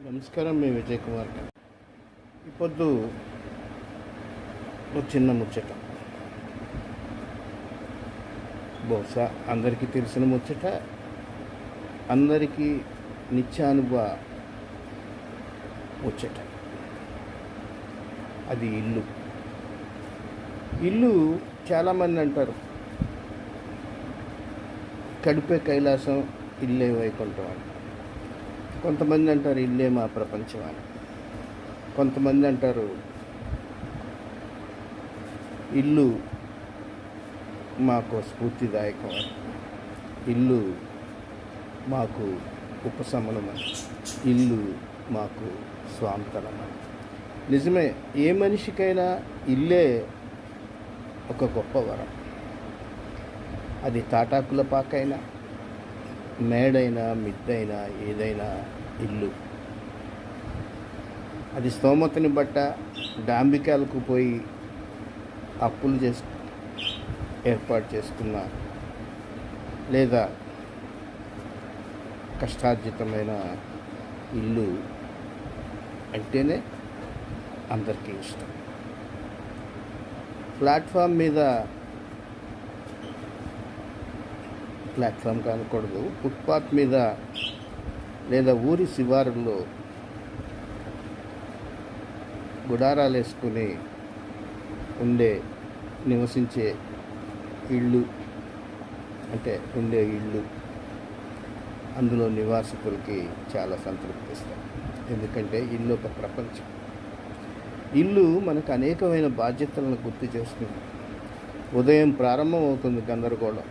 నమస్కారం, మీ విజయ్ కుమార్ గారు. ఈ పొద్దు ఒక చిన్న ముచ్చట, బహుశా అందరికీ తెలిసిన ముచ్చట, అందరికీ నిత్యానుభవ ముచ్చట. అది ఇల్లు. ఇల్లు చాలామంది అంటారు, కడుపే కైలాసం, ఇల్లే వైకుంఠం అని. కొంతమంది అంటారు ఇల్లే మా ప్రపంచం అని. కొంతమంది అంటారు ఇల్లు మాకు స్ఫూర్తిదాయకం అని, ఇల్లు మాకు ఉపశమనమని, ఇల్లు మాకు స్వాంతనమని. నిజమే, ఏ మనిషికైనా ఇల్లే ఒక గొప్ప వరం. అది తాటాకుల పాకైనా, మేడైనా, మిద్దైనా, ఏదైనా ఇల్లు. అది స్తోమతని బట్ట డాంబికాలకు పోయి అప్పులు ఏర్పాటు చేసుకున్న, లేదా కష్టార్జితమైన ఇల్లు అంటేనే అందరికీ ఇష్టం. ప్లాట్ఫామ్ కానకూడదు, ఫుట్పాత్ మీద లేదా ఊరి శివారుల్లో గుడారాలు వేసుకుని నివసించే ఇళ్ళు అంటే ఉండే ఇళ్ళు, అందులో నివాసితులకి చాలా సంతృప్తి ఇస్తాయి. ఎందుకంటే ఇల్లు ఒక ప్రపంచం. ఇల్లు మనకు అనేకమైన బాధ్యతలను గుర్తు చేస్తుంది. ఉదయం ప్రారంభం అవుతుంది గందరగోళం,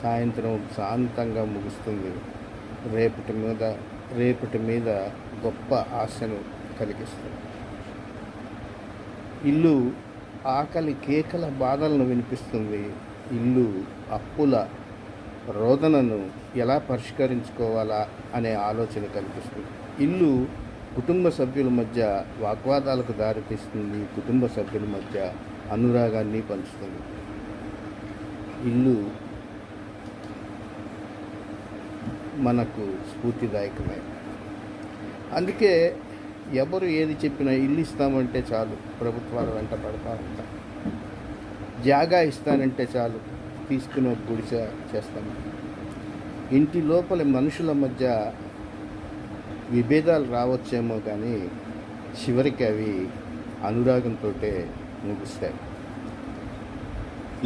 సాయంత్రం శాంతంగా ముగుస్తుంది. రేపటి మీద గొప్ప ఆశను కలిగిస్తుంది. ఇల్లు ఆకలి కేకల బాధలను వినిపిస్తుంది. ఇల్లు అప్పుల రోదనను ఎలా పరిష్కరించుకోవాలా అనే ఆలోచన కల్పిస్తుంది. ఇల్లు కుటుంబ సభ్యుల మధ్య వాగ్వాదాలకు దారితీస్తుంది. కుటుంబ సభ్యుల మధ్య అనురాగాన్ని పంచుతుంది. ఇల్లు మనకు స్ఫూర్తిదాయకమే. అందుకే ఎవరు ఏది చెప్పినా ఇల్లు ఇస్తామంటే చాలు ప్రభుత్వాలు వెంట పడతా ఉంటారు. జాగా ఇస్తానంటే చాలు తీసుకుని ఒక గుడిసె చేస్తాము. ఇంటి లోపల మనుషుల మధ్య విభేదాలు రావచ్చేమో కానీ చివరికి అవి అనురాగంతో ముగుస్తాయి.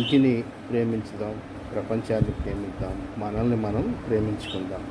ఇంటిని ప్రేమించుదాం, ప్రపంచాన్ని ప్రేమిద్దాం, మనల్ని మనం ప్రేమించుకుందాం.